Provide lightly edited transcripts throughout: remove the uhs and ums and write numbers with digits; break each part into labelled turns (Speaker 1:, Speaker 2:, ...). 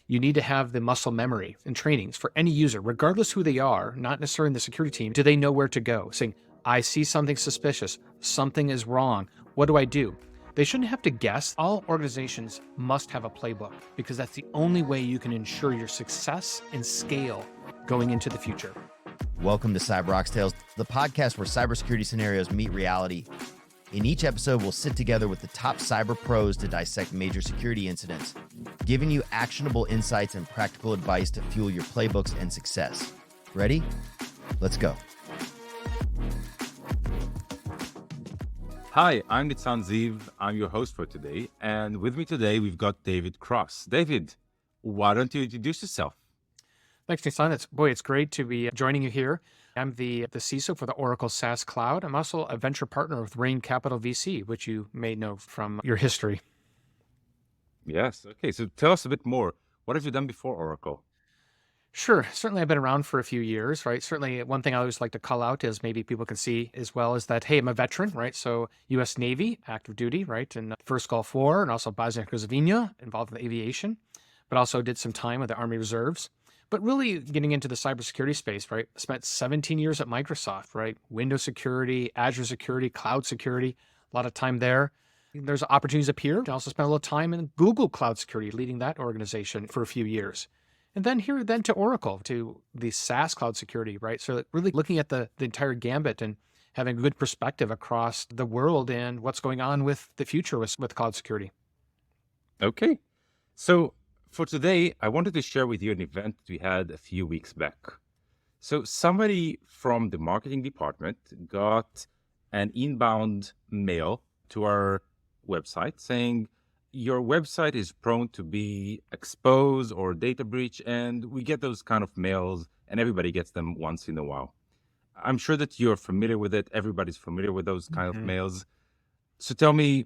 Speaker 1: you need to have the muscle memory and trainings for any user, regardless who they are, not necessarily in the security team. Do they know where to go? Saying, I see something suspicious, something is wrong, what do I do? They shouldn't have to guess. All organizations must have a playbook because that's the only way you can ensure your success and scale going into the future.
Speaker 2: Welcome to CyberOxTales, the podcast where cybersecurity scenarios meet reality. In each episode, we'll sit together with the top cyber pros to dissect major security incidents, giving you actionable insights and practical advice to fuel your playbooks and success. Ready? Let's go.
Speaker 3: Hi, I'm Neatsun Ziv. I'm your host for today. And with me today, we've got David Cross. David, why don't you introduce yourself?
Speaker 1: Thanks, Neatsun. It's great to be joining you here. I'm the CISO for the Oracle SaaS Cloud. I'm also a venture partner with Rain Capital VC, which you may know from your history.
Speaker 3: Yes. Okay. So tell us a bit more. What have you done before Oracle?
Speaker 1: Sure. Certainly, I've been around for a few years, right? Certainly, one thing I always like to call out is maybe people can see as well is that, hey, I'm a veteran, right? So U.S. Navy, active duty, right? In the First Gulf War and also Bosnia-Herzegovina, involved in aviation, but also did some time with the Army Reserves. But really getting into the cybersecurity space, right? Spent 17 years at Microsoft, right? Windows security, Azure security, cloud security, a lot of time there. There's opportunities up here. I also spent a little time in Google Cloud Security, leading that organization for a few years. And then to Oracle, to the SaaS Cloud Security, right? So really looking at the entire gambit and having a good perspective across the world and what's going on with the future with cloud security.
Speaker 3: Okay. So for today, I wanted to share with you an event we had a few weeks back. So somebody from the marketing department got an inbound mail to our website saying, your website is prone to be exposed or data breach. And we get those kind of mails and everybody gets them once in a while. I'm sure that you're familiar with it. Everybody's familiar with those kind of mails. So tell me,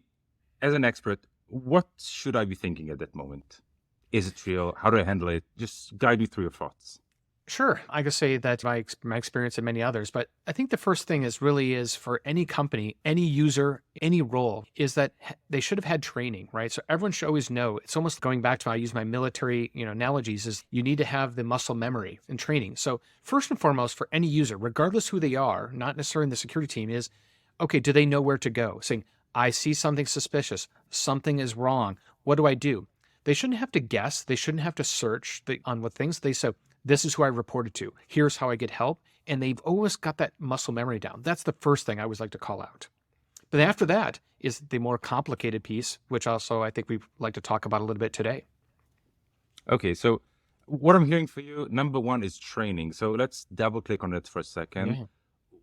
Speaker 3: as an expert, what should I be thinking at that moment? Is it real? How do I handle it? Just guide me through your thoughts.
Speaker 1: Sure. I could say that my experience and many others, but I think the first thing is for any company, any user, any role is that they should have had training, right? So everyone should always know. It's almost going back to how I use my military, analogies is you need to have the muscle memory and training. So first and foremost for any user, regardless who they are, not necessarily in the security team is, okay, do they know where to go? Saying, I see something suspicious, something is wrong. What do I do? They shouldn't have to guess. They shouldn't have to search on what things. They say, this is who I reported to. Here's how I get help. And they've always got that muscle memory down. That's the first thing I always like to call out. But after that is the more complicated piece, which also I think we'd like to talk about a little bit today.
Speaker 3: Okay, so what I'm hearing for you, number one is training. So let's double click on it for a second.
Speaker 1: Yeah.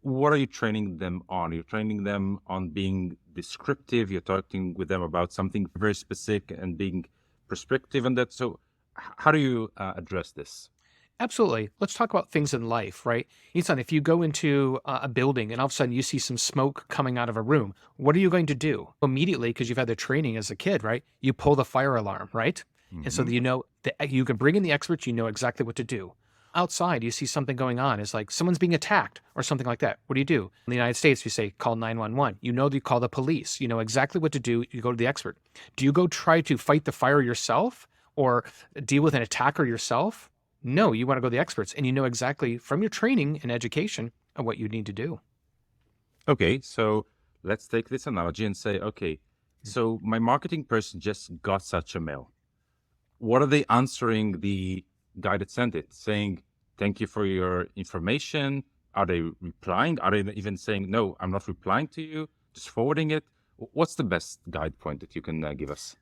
Speaker 3: What are you training them on? You're training them on being descriptive. You're talking with them about something very specific and being prescriptive on that. So how do you address this?
Speaker 1: Absolutely. Let's talk about things in life, right? Neatsun, if you go into a building and all of a sudden you see some smoke coming out of a room, what are you going to do? Immediately, because you've had the training as a kid, right? You pull the fire alarm, right? And so that you can bring in the experts, you know exactly what to do. Outside, you see something going on. It's like someone's being attacked or something like that. What do? In the United States, we say call 911. You know, you call the police. You know exactly what to do. You go to the expert. Do you go try to fight the fire yourself or deal with an attacker yourself? No, you want to go to the experts and you know exactly from your training and education of what you need to do.
Speaker 3: Okay, so let's take this analogy and say, okay, so my marketing person just got such a mail. What are they answering the guy that sent it? Saying, thank you for your information. Are they replying? Are they even saying, no, I'm not replying to you, just forwarding it? What's the best guide point that you can give us?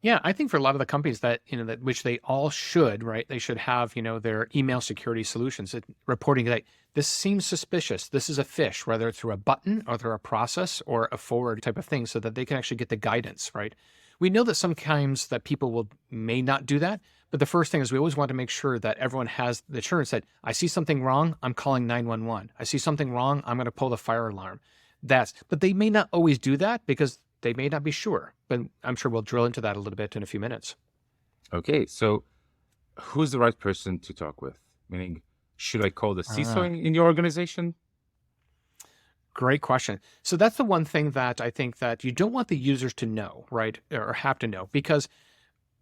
Speaker 1: Yeah, I think for a lot of the companies that which they all should, right? They should have, their email security solutions reporting that this seems suspicious. This is a phish, whether it's through a button or through a process or a forward type of thing so that they can actually get the guidance, right? We know that sometimes that people may not do that, but the first thing is we always want to make sure that everyone has the assurance that I see something wrong, I'm calling 911. I see something wrong, I'm going to pull the fire alarm. But they may not always do that because they may not be sure, but I'm sure we'll drill into that a little bit in a few minutes.
Speaker 3: Okay, so who's the right person to talk with? Meaning, should I call the CISO in your organization?
Speaker 1: Great question. So that's the one thing that I think that you don't want the users to know, right? Or have to know, because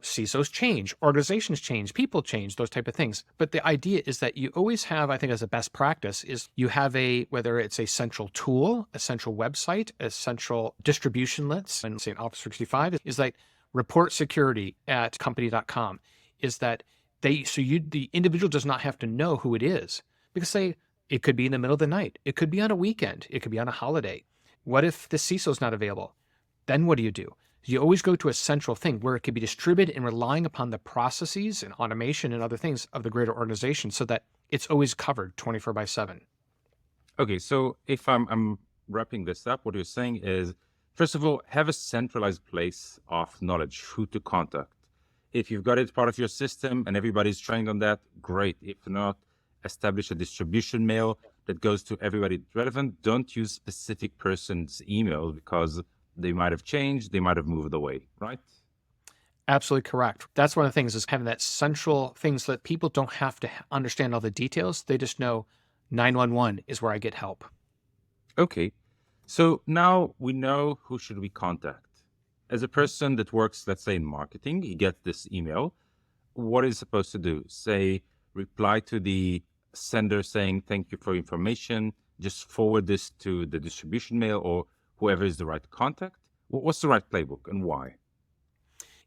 Speaker 1: CISOs change, organizations change, people change, those type of things. But the idea is that you always have, I think as a best practice, is you have whether it's a central tool, a central website, a central distribution list, and say in Office 365 is like report security at company.com, is that the individual does not have to know who it is, because it could be in the middle of the night. It could be on a weekend. It could be on a holiday. What if the CISO is not available? Then what do? You always go to a central thing where it can be distributed and relying upon the processes and automation and other things of the greater organization so that it's always covered 24/7.
Speaker 3: Okay, so if I'm wrapping this up, what you're saying is, first of all, have a centralized place of knowledge, who to contact. If you've got it part of your system and everybody's trained on that, great. If not, establish a distribution mail that goes to everybody relevant. Don't use specific person's email because they might have changed, they might have moved away, right?
Speaker 1: Absolutely correct. That's one of the things, is having that central thing so that people don't have to understand all the details. They just know 911 is where I get help.
Speaker 3: Okay, so now we know who should we contact. As a person that works, let's say in marketing, he gets this email. What is he supposed to do? Say, reply to the sender saying, thank you for information, just forward this to the distribution mail or whoever is the right contact? What's the right playbook and why?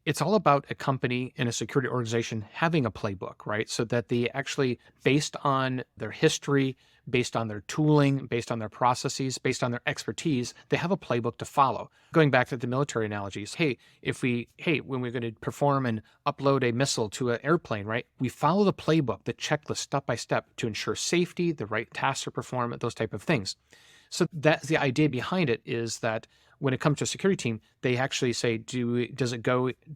Speaker 1: It's all about a company and a security organization having a playbook, right? So that they actually, based on their history, based on their tooling, based on their processes, based on their expertise, they have a playbook to follow. Going back to the military analogies, when we're going to perform and upload a missile to an airplane, right? We follow the playbook, the checklist step by step to ensure safety, the right tasks are performed, those type of things. So that's the idea behind it, is that when it comes to a security team, they actually say, do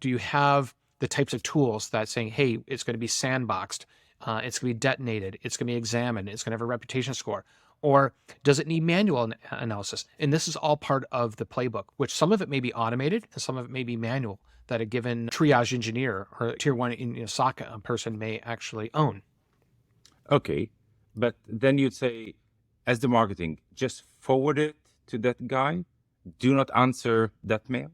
Speaker 1: you have the types of tools that saying, hey, it's going to be sandboxed, it's going to be detonated, it's going to be examined, it's going to have a reputation score, or does it need manual analysis? And this is all part of the playbook, which some of it may be automated and some of it may be manual, that a given triage engineer or tier one SOC person may actually own.
Speaker 3: Okay, but then you'd say, as the marketing, just forward it to that guy. Do not answer that mail.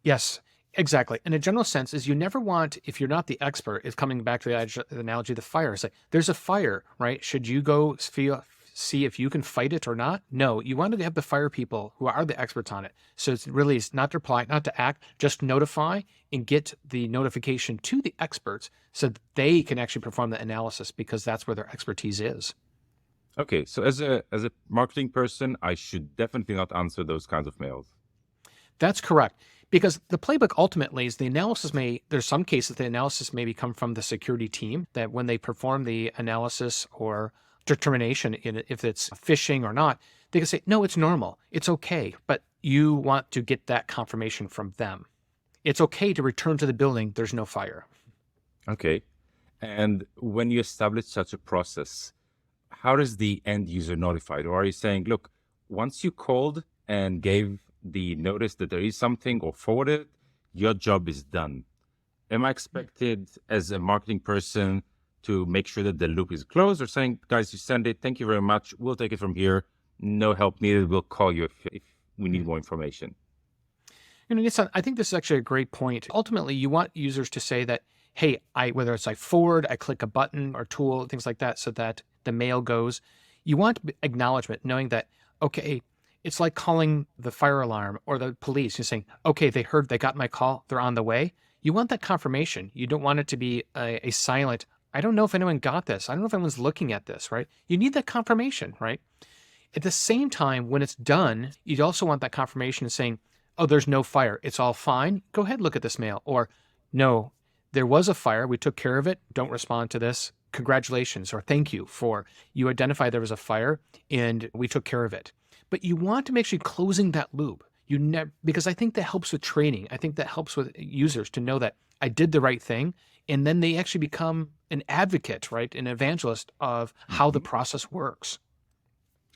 Speaker 1: Yes, exactly. In a general sense, is you never want, if you're not the expert, it's coming back to the analogy of the fire. It's like, there's a fire, right? Should you go see if you can fight it or not? No, you want to have the fire people who are the experts on it. So it's really not to reply, not to act, just notify and get the notification to the experts so that they can actually perform the analysis, because that's where their expertise is.
Speaker 3: Okay, so as a marketing person, I should definitely not answer those kinds of mails.
Speaker 1: That's correct. Because the playbook ultimately is there's some cases the analysis may come from the security team, that when they perform the analysis or determination if it's phishing or not, they can say, no, it's normal, it's okay, but you want to get that confirmation from them. It's okay to return to the building, there's no fire.
Speaker 3: Okay, and when you establish such a process, how is the end user notified? Or are you saying, look, once you called and gave the notice that there is something or forwarded, your job is done? Am I expected as a marketing person to make sure that the loop is closed, or saying, guys, you send it, thank you very much, we'll take it from here, no help needed, we'll call you if we need more information?
Speaker 1: Neatsun, I think this is actually a great point. Ultimately, you want users to say that, hey, whether it's I forward, I click a button or tool, things like that, so that the mail goes. You want acknowledgement, knowing that, okay, it's like calling the fire alarm or the police. You're saying, okay, they got my call, they're on the way. You want that confirmation. You don't want it to be a silent, I don't know if anyone got this. I don't know if anyone's looking at this, right? You need that confirmation, right? At the same time, when it's done, you also want that confirmation saying, oh, there's no fire, it's all fine. Go ahead, look at this mail. Or, no, there was a fire, we took care of it, don't respond to this. Congratulations, or thank you for, you identified there was a fire and we took care of it. But you want to make sure you're closing that loop. Because I think that helps with training. I think that helps with users to know that I did the right thing. And then they actually become an advocate, right? An evangelist of how the process works.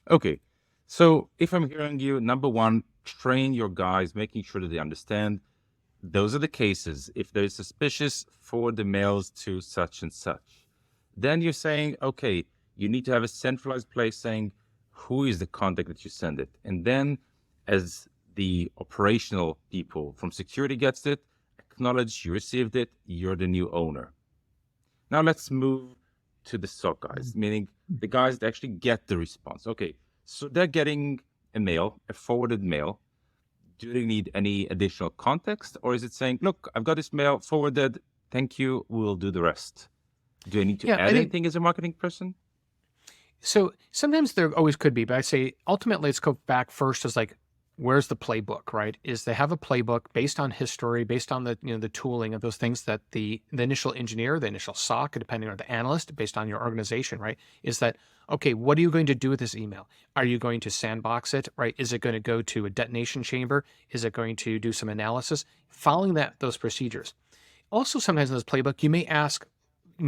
Speaker 3: Okay. So if I'm hearing you, number one, train your guys, making sure that they understand those are the cases. If they're suspicious, forward the mails to such and such. Then you're saying, okay, you need to have a centralized place saying who is the contact that you send it. And then as the operational people from security gets it, acknowledge you received it. You're the new owner. Now let's move to the SOC guys, meaning the guys that actually get the response. Okay, so they're getting a mail, a forwarded mail. Do they need any additional context, or is it saying, look, I've got this mail forwarded, thank you, we'll do the rest? Do I need to add anything as a marketing person?
Speaker 1: So sometimes there always could be, but I say ultimately let's go back first as like, where's the playbook, right? Is they have a playbook based on history, based on the the tooling of those things that the initial engineer, the initial SOC, depending on the analyst, based on your organization, right? Is that, okay, what are you going to do with this email? Are you going to sandbox it, right? Is it going to go to a detonation chamber? Is it going to do some analysis? Following those procedures. Also, sometimes in this playbook, you may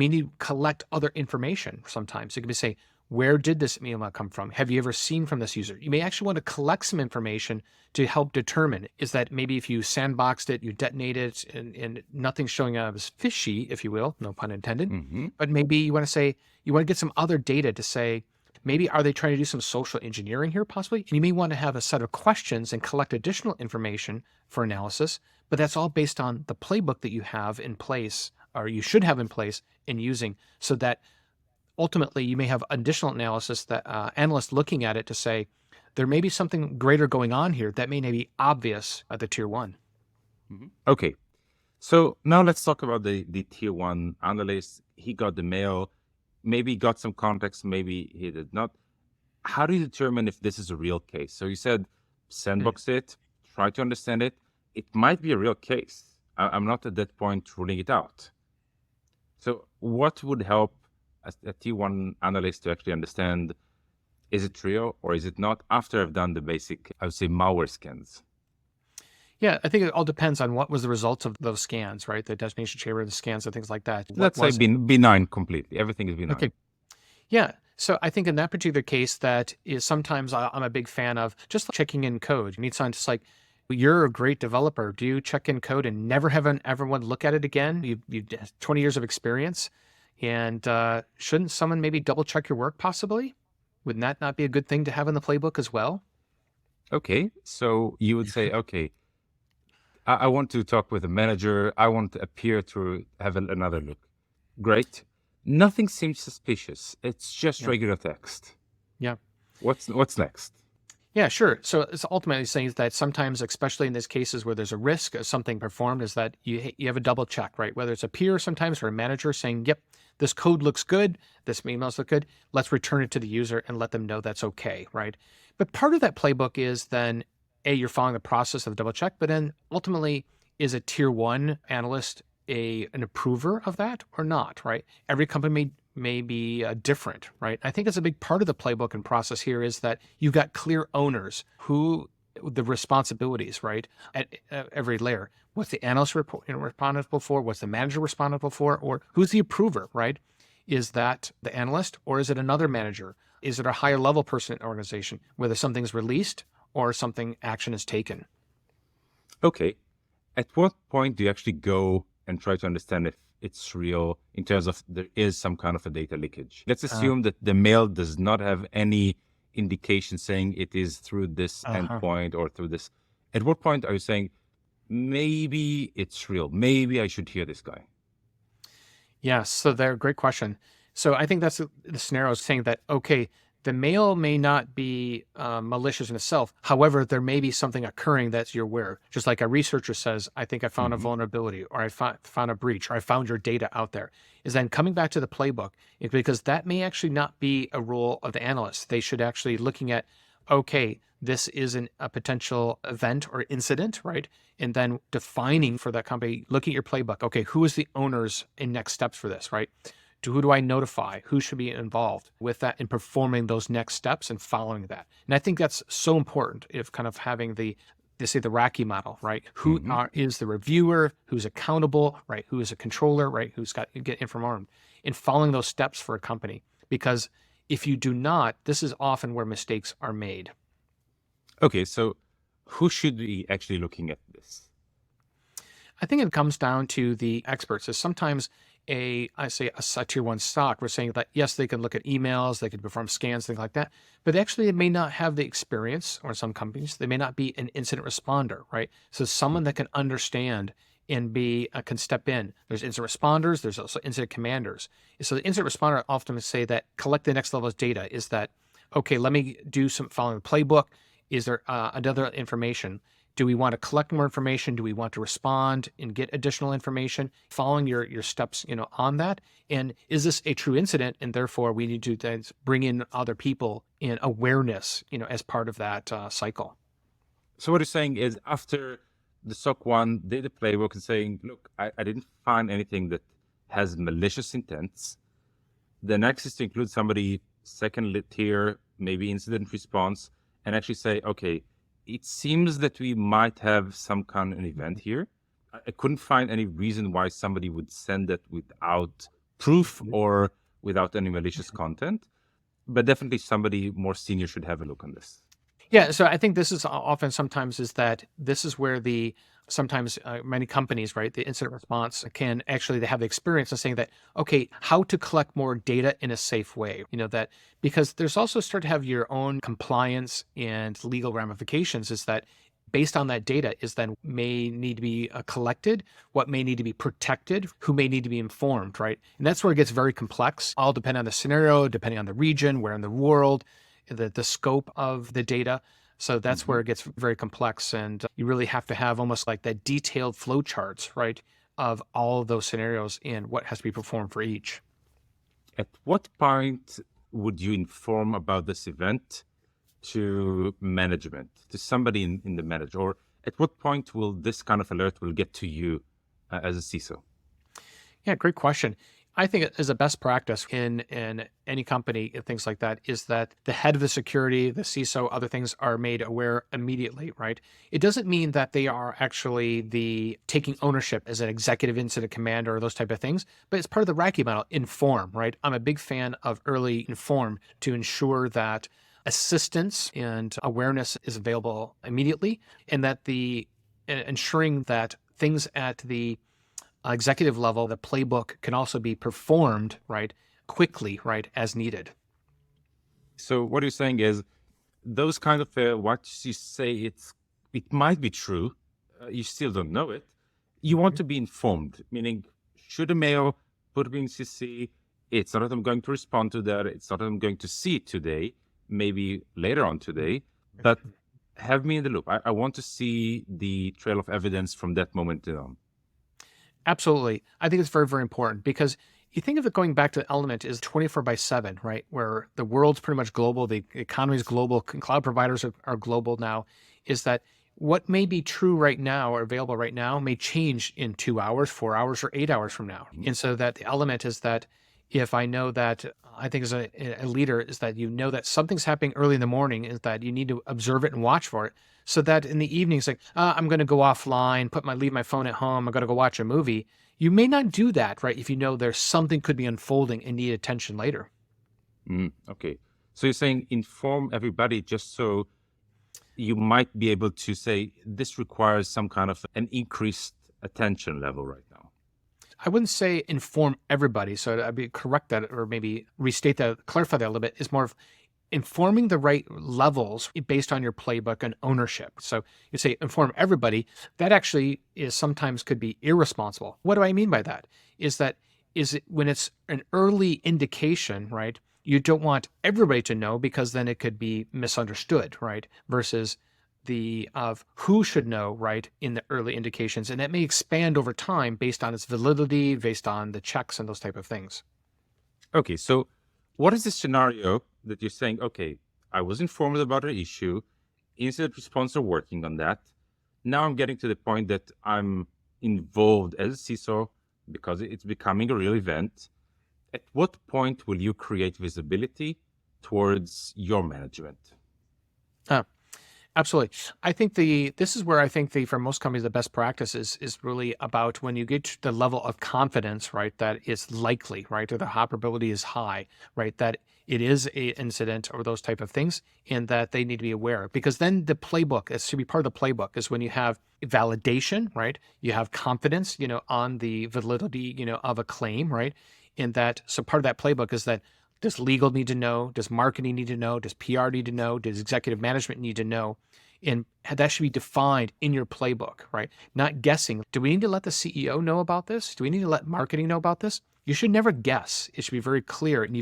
Speaker 1: need to collect other information sometimes. You can say, where did this email come from? Have you ever seen from this user? You may actually want to collect some information to help determine, is that maybe if you sandboxed it, you detonated it, and nothing's showing up as fishy, if you will, no pun intended. But maybe you want to get some other data to say, maybe are they trying to do some social engineering here possibly? And you may want to have a set of questions and collect additional information for analysis, but that's all based on the playbook that you have in place, or you should have in place and using, so that ultimately you may have additional analysis that analysts looking at it to say, there may be something greater going on here that may not be obvious at the tier one.
Speaker 3: Okay. So now let's talk about the tier one analyst. He got the mail, maybe got some context, maybe he did not. How do you determine if this is a real case? So you said sandbox it, try to understand it. It might be a real case. I'm not at that point ruling it out. So what would help a T1 analyst to actually understand, is it real or is it not, after I've done the basic, I would say, malware scans?
Speaker 1: Yeah, I think it all depends on what was the results of those scans, right? The destination chamber, the scans, and things like that.
Speaker 3: Let's say benign completely. Everything is benign.
Speaker 1: Okay. Yeah. So I think in that particular case, that is sometimes I'm a big fan of just checking in code. You need someone just like, you're a great developer. Do you check in code and never have everyone look at it again? You 20 years of experience. And shouldn't someone maybe double check your work possibly? Wouldn't that not be a good thing to have in the playbook as well?
Speaker 3: Okay. So you would say, okay, I want to talk with a manager. I want a peer to have another look. Great. Nothing seems suspicious. It's just regular text.
Speaker 1: Yeah.
Speaker 3: What's next?
Speaker 1: Yeah, sure. So it's ultimately saying that sometimes, especially in these cases where there's a risk of something performed, is that you have a double check, right? Whether it's a peer sometimes or a manager saying, yep, this code looks good, this emails look good, let's return it to the user and let them know that's okay, right? But part of that playbook is then, you're following the process of the double check, but then ultimately, is a tier one analyst an approver of that or not, right? Every company may be different, right? I think that's a big part of the playbook and process here is that you've got clear owners who the responsibilities, right? At every layer. What's the analyst responsible for? What's the manager responsible for? Or who's the approver, right? Is that the analyst or is it another manager? Is it a higher level person in the organization, whether something's released or something action is taken?
Speaker 3: Okay. At what point do you actually go and try to understand if it's real in terms of there is some kind of a data leakage? Let's assume that the mail does not have any indication saying it is through this endpoint or through this. At what point are you saying, maybe it's real, maybe I should hear this guy?
Speaker 1: Yes, so great question. So I think that's the scenario saying that, okay, the mail may not be malicious in itself. However, there may be something occurring that you're aware. Just like a researcher says, I think I found a vulnerability, or I found a breach, or I found your data out there. Is then coming back to the playbook, because that may actually not be a role of the analyst. They should actually looking at, okay, this is a potential event or incident, right? And then defining for that company, looking at your playbook. Okay, who is the owners and next steps for this, right? Who do I notify? Who should be involved with that in performing those next steps and following that? And I think that's so important if kind of having the Raki model, right? Who is the reviewer? Who's accountable, right? Who is a controller, right? Who's got to get informed in following those steps for a company. Because if you do not, this is often where mistakes are made.
Speaker 3: Okay, so who should be actually looking at this?
Speaker 1: I think it comes down to the experts. So sometimes a tier one stock, we're saying that, yes, they can look at emails, they can perform scans, things like that, but actually they may not have the experience, or some companies, they may not be an incident responder, right? So someone that can understand and can step in. There's incident responders. There's also incident commanders. So the incident responder often say that collect the next level of data is that, okay, let me do some following the playbook. Is there another information? Do we want to collect more information? Do we want to respond and get additional information? Following your steps, on that. And is this a true incident? And therefore, we need to then bring in other people in awareness, as part of that cycle.
Speaker 3: So what you're saying is after the SOC 1 did the playbook and saying, look, I didn't find anything that has malicious intents. The next is to include somebody second tier, maybe incident response, and actually say, okay, it seems that we might have some kind of an event here. I couldn't find any reason why somebody would send that without proof or without any malicious content, but definitely somebody more senior should have a look on this.
Speaker 1: Yeah, so I think this is often sometimes is that this is where sometimes many companies, right, the incident response can actually, they have the experience of saying that, okay, how to collect more data in a safe way, that because there's also start to have your own compliance and legal ramifications is that based on that data is then may need to be collected, what may need to be protected, who may need to be informed, right? And that's where it gets very complex, all depending on the scenario, depending on the region, where in the world, the scope of the data. So that's where it gets very complex. And you really have to have almost like that detailed flow charts, right, of all of those scenarios and what has to be performed for each.
Speaker 3: At what point would you inform about this event to management, to somebody in the manager? Or at what point will this kind of alert will get to you as a CISO?
Speaker 1: Yeah, great question. I think as a best practice in any company and things like that is that the head of the security, the CISO, other things are made aware immediately, right? It doesn't mean that they are actually taking ownership as an executive incident commander or those type of things, but it's part of the RACI model, inform, right? I'm a big fan of early inform to ensure that assistance and awareness is available immediately and that ensuring that things at the executive level, the playbook can also be performed, right, quickly, right, as needed.
Speaker 3: So what you're saying is those kind of what you say it might be true, you still don't know it. You want to be informed, meaning shoot a mail, put it in CC. It's not that I'm going to respond to that. It's not that I'm going to see it today, maybe later on today, but have me in the loop. I want to see the trail of evidence from that moment on.
Speaker 1: Absolutely. I think it's very, very important because you think of it going back to the element is 24/7, right? Where the world's pretty much global, the economy is global, cloud providers are global now, is that what may be true right now or available right now may change in 2 hours, 4 hours, or 8 hours from now. And so that the element is that if I know that, I think as a leader is that that something's happening early in the morning is that you need to observe it and watch for it. So that in the evening, it's like, I'm going to go offline, leave my phone at home. I'm going to go watch a movie. You may not do that, right? If you know there's something could be unfolding and need attention later.
Speaker 3: Okay. So you're saying inform everybody just so you might be able to say this requires some kind of an increased attention level right now.
Speaker 1: I wouldn't say inform everybody. So I'd be correct that or maybe restate that, clarify that a little bit. It's more of informing the right levels based on your playbook and ownership. So you say inform everybody, that actually sometimes could be irresponsible. What do I mean by that? Is it when it's an early indication, right? You don't want everybody to know because then it could be misunderstood, right? Versus of who should know, right, in the early indications. And that may expand over time based on its validity, based on the checks and those type of things.
Speaker 3: Okay, so what is the scenario that you're saying, okay, I was informed about an issue, incident response are working on that. Now I'm getting to the point that I'm involved as a CISO because it's becoming a real event. At what point will you create visibility towards your management?
Speaker 1: Absolutely. I think this is where I think for most companies, the best practice is really about when you get to the level of confidence, right, that it's likely, right, or the probability is high, right, that it is an incident or those type of things, and that they need to be aware. Because then the playbook, it should be part of the playbook, is when you have validation, right, you have confidence, on the validity, of a claim, right, and that, so part of that playbook is that does legal need to know? Does marketing need to know? Does PR need to know? Does executive management need to know? And that should be defined in your playbook, right? Not guessing. Do we need to let the CEO know about this? Do we need to let marketing know about this? You should never guess. It should be very clear. And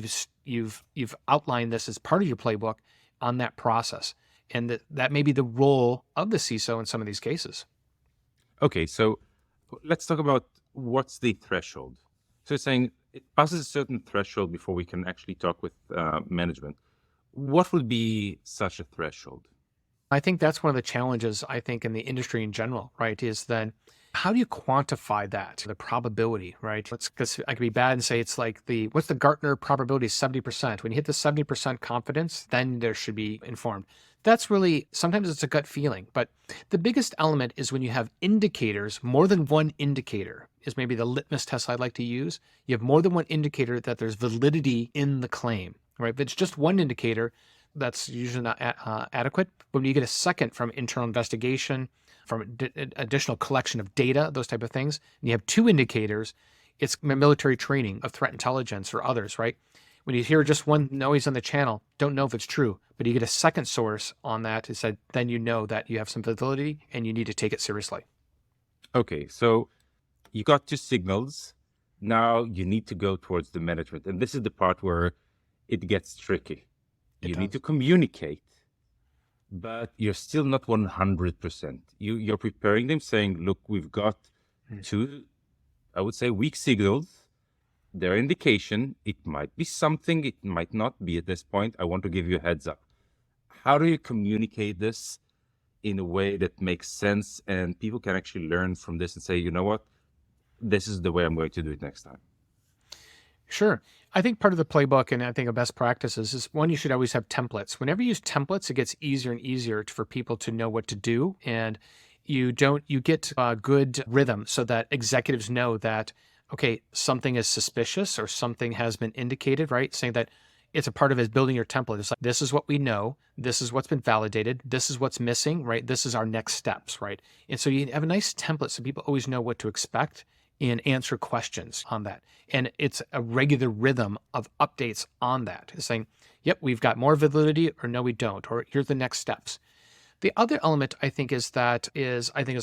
Speaker 1: you've outlined this as part of your playbook on that process. And that may be the role of the CISO in some of these cases.
Speaker 3: Okay, so let's talk about what's the threshold. So it's saying it passes a certain threshold before we can actually talk with management. What would be such a threshold?
Speaker 1: I think that's one of the challenges, I think, in the industry in general, right? Is then how do you quantify that, the probability, right? Because I could be bad and say it's like what's the Gartner probability? 70%. When you hit the 70% confidence, then there should be informed. That's really, sometimes it's a gut feeling, but the biggest element is when you have indicators, more than one indicator is maybe the litmus test I'd like to use. You have more than one indicator that there's validity in the claim, right? If it's just one indicator, that's usually not adequate. But when you get a second from internal investigation, from additional collection of data, those type of things, and you have two indicators, it's military training of threat intelligence or others, right? When you hear just one noise on the channel, don't know if it's true, but you get a second source on that, it said, then you know that you have some validity and you need to take it seriously.
Speaker 3: Okay, so you got two signals. Now you need to go towards the management. And this is the part where it gets tricky. You need to communicate, but you're still not 100%. You're preparing them saying, look, we've got two, I would say, weak signals. Their indication, it might be something, it might not be at this point. I want to give you a heads up. How do you communicate this in a way that makes sense and people can actually learn from this and say, you know what, this is the way I'm going to do it next time?
Speaker 1: Sure. I think part of the playbook and I think a best practices is one, you should always have templates. Whenever you use templates, it gets easier and easier for people to know what to do. And you get a good rhythm so that executives know that, okay, something is suspicious or something has been indicated, right? Saying that it's a part of building your template. It's like, this is what we know. This is what's been validated. This is what's missing, right? This is our next steps, right? And so you have a nice template so people always know what to expect and answer questions on that. And it's a regular rhythm of updates on that. It's saying, yep, we've got more validity, or no, we don't, or here's the next steps. The other element I think is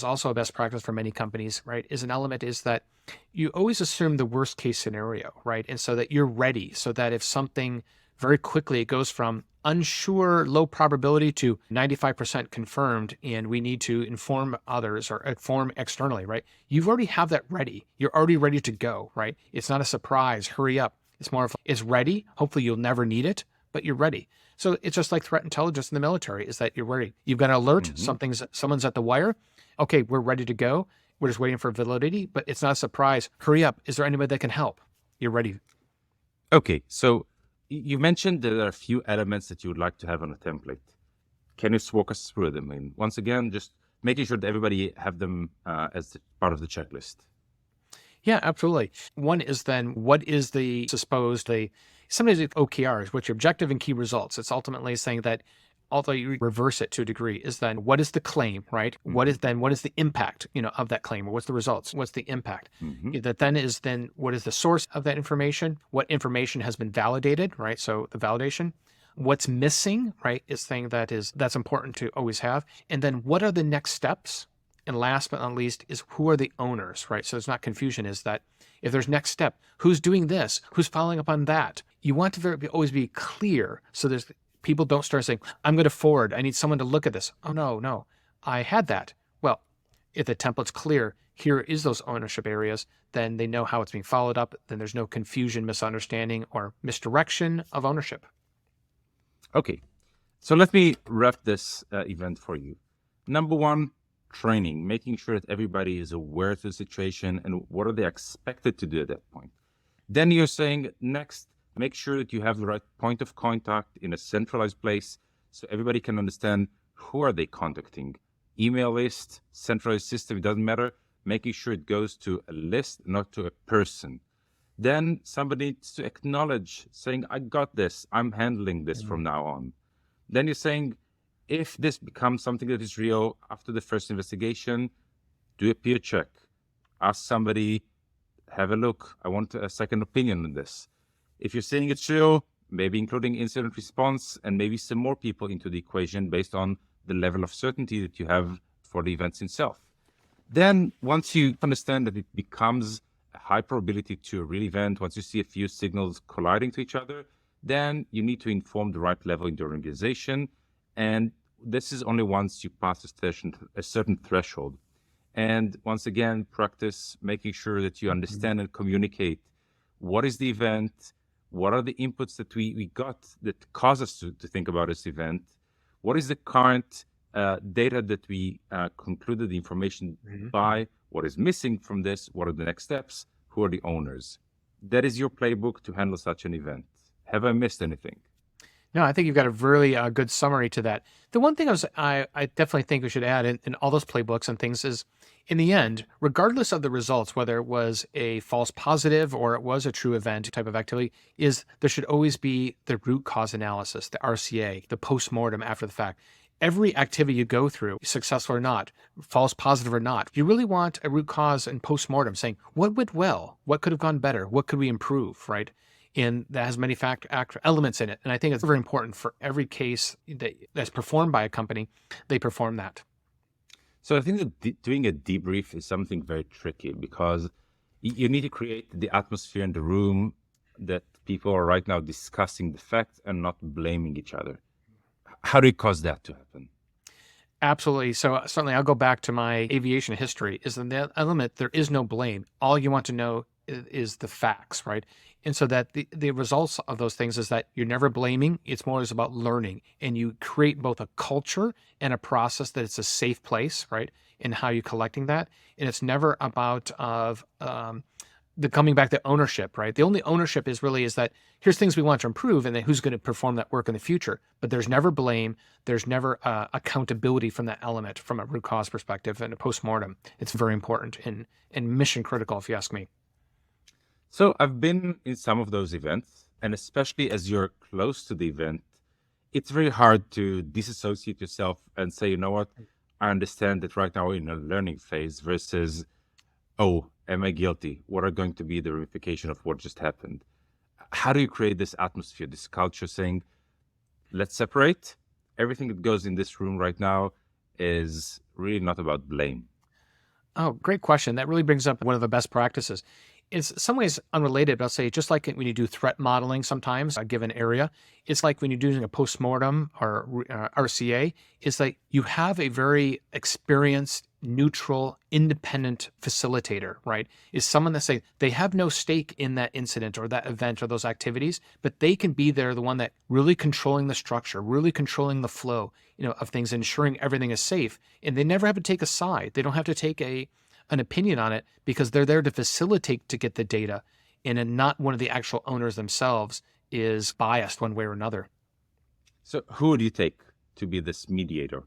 Speaker 1: also a best practice for many companies, right? Is an element is that you always assume the worst case scenario, right? And so that you're ready, so that if something very quickly, it goes from unsure, low probability to 95% confirmed, and we need to inform others or inform externally, right? You've already have that ready. You're already ready to go, right? It's not a surprise, hurry up. It's more of, it's ready. Hopefully you'll never need it, but you're ready. So it's just like threat intelligence in the military is that you're ready. You've got an alert, someone's at the wire. Okay, we're ready to go. We're just waiting for validity, but it's not a surprise. Hurry up. Is there anybody that can help? You're ready.
Speaker 3: Okay, so you mentioned there are a few elements that you would like to have on a template. Can you walk us through them? And once again, just making sure that everybody have them as part of the checklist.
Speaker 1: Yeah, absolutely. One is then, what is sometimes it's OKRs, which are objective and key results. It's ultimately saying that, although you reverse it to a degree, is then what is the claim, right? What is the impact, of that claim, or what's the results? What's the impact? That then is what is the source of that information? What information has been validated, right? So the validation. What's missing, right, is saying that's important to always have. And then what are the next steps? And last but not least is who are the owners, right? So there's not confusion, is that if there's next step, who's doing this? Who's following up on that? You want to always be clear, so people don't start saying, I'm going to forward, I need someone to look at this. Oh, no, I had that. Well, if the template's clear, here is those ownership areas, then they know how it's being followed up. Then there's no confusion, misunderstanding, or misdirection of ownership.
Speaker 3: Okay, so let me wrap this event for you. Number one, training, making sure that everybody is aware of the situation and what are they expected to do at that point. Then you're saying next, make sure that you have the right point of contact in a centralized place so everybody can understand who are they contacting. Email list, centralized system, it doesn't matter. Making sure it goes to a list, not to a person. Then somebody needs to acknowledge, saying, I got this, I'm handling this from now on. Then you're saying, if this becomes something that is real after the first investigation, do a peer check. Ask somebody, have a look. I want a second opinion on this. If you're saying it's real, maybe including incident response and maybe some more people into the equation based on the level of certainty that you have for the events itself. Then once you understand that it becomes a high probability to a real event, once you see a few signals colliding to each other, then you need to inform the right level in the organization. And this is only once you pass a certain threshold. And once again, practice making sure that you understand and communicate what is the event, what are the inputs that we got that cause us to think about this event, what is the current data that we concluded the information by, what is missing from this, what are the next steps, who are the owners. That is your playbook to handle such an event. Have I missed anything?
Speaker 1: No, I think you've got a really good summary to that. The one thing I definitely think we should add in all those playbooks and things is, in the end, regardless of the results, whether it was a false positive or it was a true event type of activity, is there should always be the root cause analysis, the RCA, the postmortem after the fact. Every activity you go through, successful or not, false positive or not, you really want a root cause and postmortem saying, what went well? What could have gone better? What could we improve, right? And that has many elements in it. And I think it's very important for every case that's performed by a company, they perform that.
Speaker 3: So I think that doing a debrief is something very tricky because you need to create the atmosphere in the room that people are right now discussing the facts and not blaming each other. How do you cause that to happen?
Speaker 1: Absolutely. So certainly I'll go back to my aviation history. Is in that element, there is no blame. All you want to know is the facts, right? And so that the results of those things is that you're never blaming. It's more about learning, and you create both a culture and a process that it's a safe place, right? In how you're collecting that. And it's never about the coming back to ownership, right? The only ownership is that here's things we want to improve, and then who's going to perform that work in the future. But there's never blame. There's never accountability from that element from a root cause perspective and a postmortem. It's very important and mission critical, if you ask me.
Speaker 3: So I've been in some of those events, and especially as you're close to the event, it's very hard to disassociate yourself and say, you know what, I understand that right now we're in a learning phase versus, oh, am I guilty? What are going to be the ramifications of what just happened? How do you create this atmosphere, this culture saying, let's separate? Everything that goes in this room right now is really not about blame.
Speaker 1: Oh, great question. That really brings up one of the best practices. It's in some ways unrelated, but I'll say just like when you do threat modeling sometimes, a given area, it's like when you're doing a postmortem or RCA, it's like you have a very experienced, neutral, independent facilitator, right? Is someone that say they have no stake in that incident or that event or those activities, but they can be there, the one that really controlling the structure, really controlling the flow, of things, ensuring everything is safe. And they never have to take a side. They don't have to take an opinion on it because they're there to facilitate to get the data, and not one of the actual owners themselves is biased one way or another.
Speaker 3: So who would you take to be this mediator?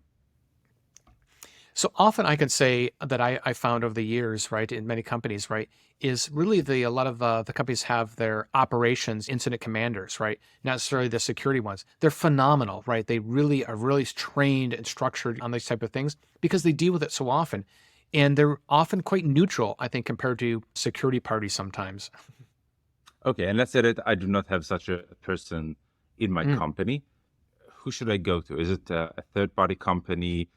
Speaker 1: So often I can say that I found over the years, right, in many companies, right, is really a lot of the companies have their operations incident commanders, right, not necessarily the security ones. They're phenomenal, right? They really are really trained and structured on these type of things because they deal with it so often. And they're often quite neutral, I think, compared to security parties sometimes.
Speaker 3: Okay, and let's say that I do not have such a person in my company. Who should I go to? Is it a third-party company,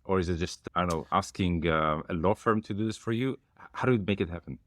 Speaker 3: or is it just, I don't know, asking a law firm to do this for you? How do you make it happen?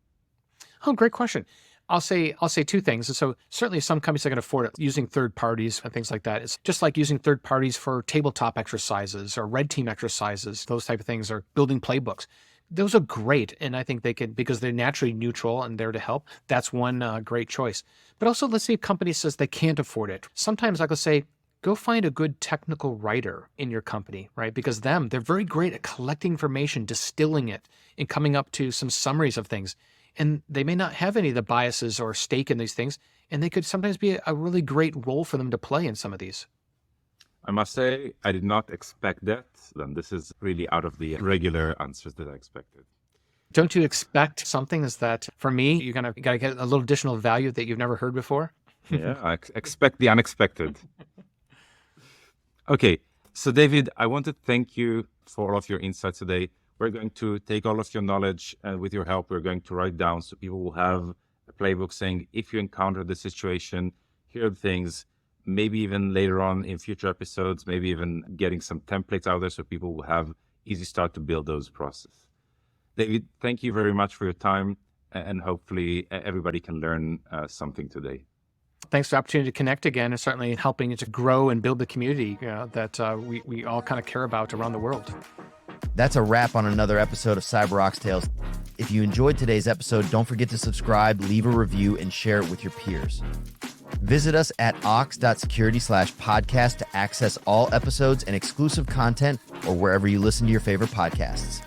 Speaker 1: Oh, great question. I'll say two things. So certainly some companies that can afford it, using third parties and things like that. It's just like using third parties for tabletop exercises or red team exercises, those type of things, or building playbooks. Those are great. And I think they can, because they're naturally neutral and there to help. That's one great choice. But also, let's say a company says they can't afford it. Sometimes I could say, go find a good technical writer in your company, right? Because they're very great at collecting information, distilling it, and coming up to some summaries of things. And they may not have any of the biases or stake in these things, and they could sometimes be a really great role for them to play in some of these.
Speaker 3: I must say, I did not expect that. Then this is really out of the regular answers that I expected.
Speaker 1: Don't you expect something is that, for me, you're got to get a little additional value that you've never heard before?
Speaker 3: Yeah, I expect the unexpected. Okay, so David, I want to thank you for all of your insights today. We're going to take all of your knowledge, and with your help, we're going to write down so people will have a playbook saying, if you encounter this situation, here are the things maybe even later on in future episodes, maybe even getting some templates out there so people will have easy start to build those processes. David, thank you very much for your time, and hopefully everybody can learn something today.
Speaker 1: Thanks for the opportunity to connect again, and certainly helping to grow and build the community that we all kind of care about around the world.
Speaker 2: That's a wrap on another episode of CyberOxTales. If you enjoyed today's episode, don't forget to subscribe, leave a review, and share it with your peers. Visit us at ox.security/podcast to access all episodes and exclusive content, or wherever you listen to your favorite podcasts.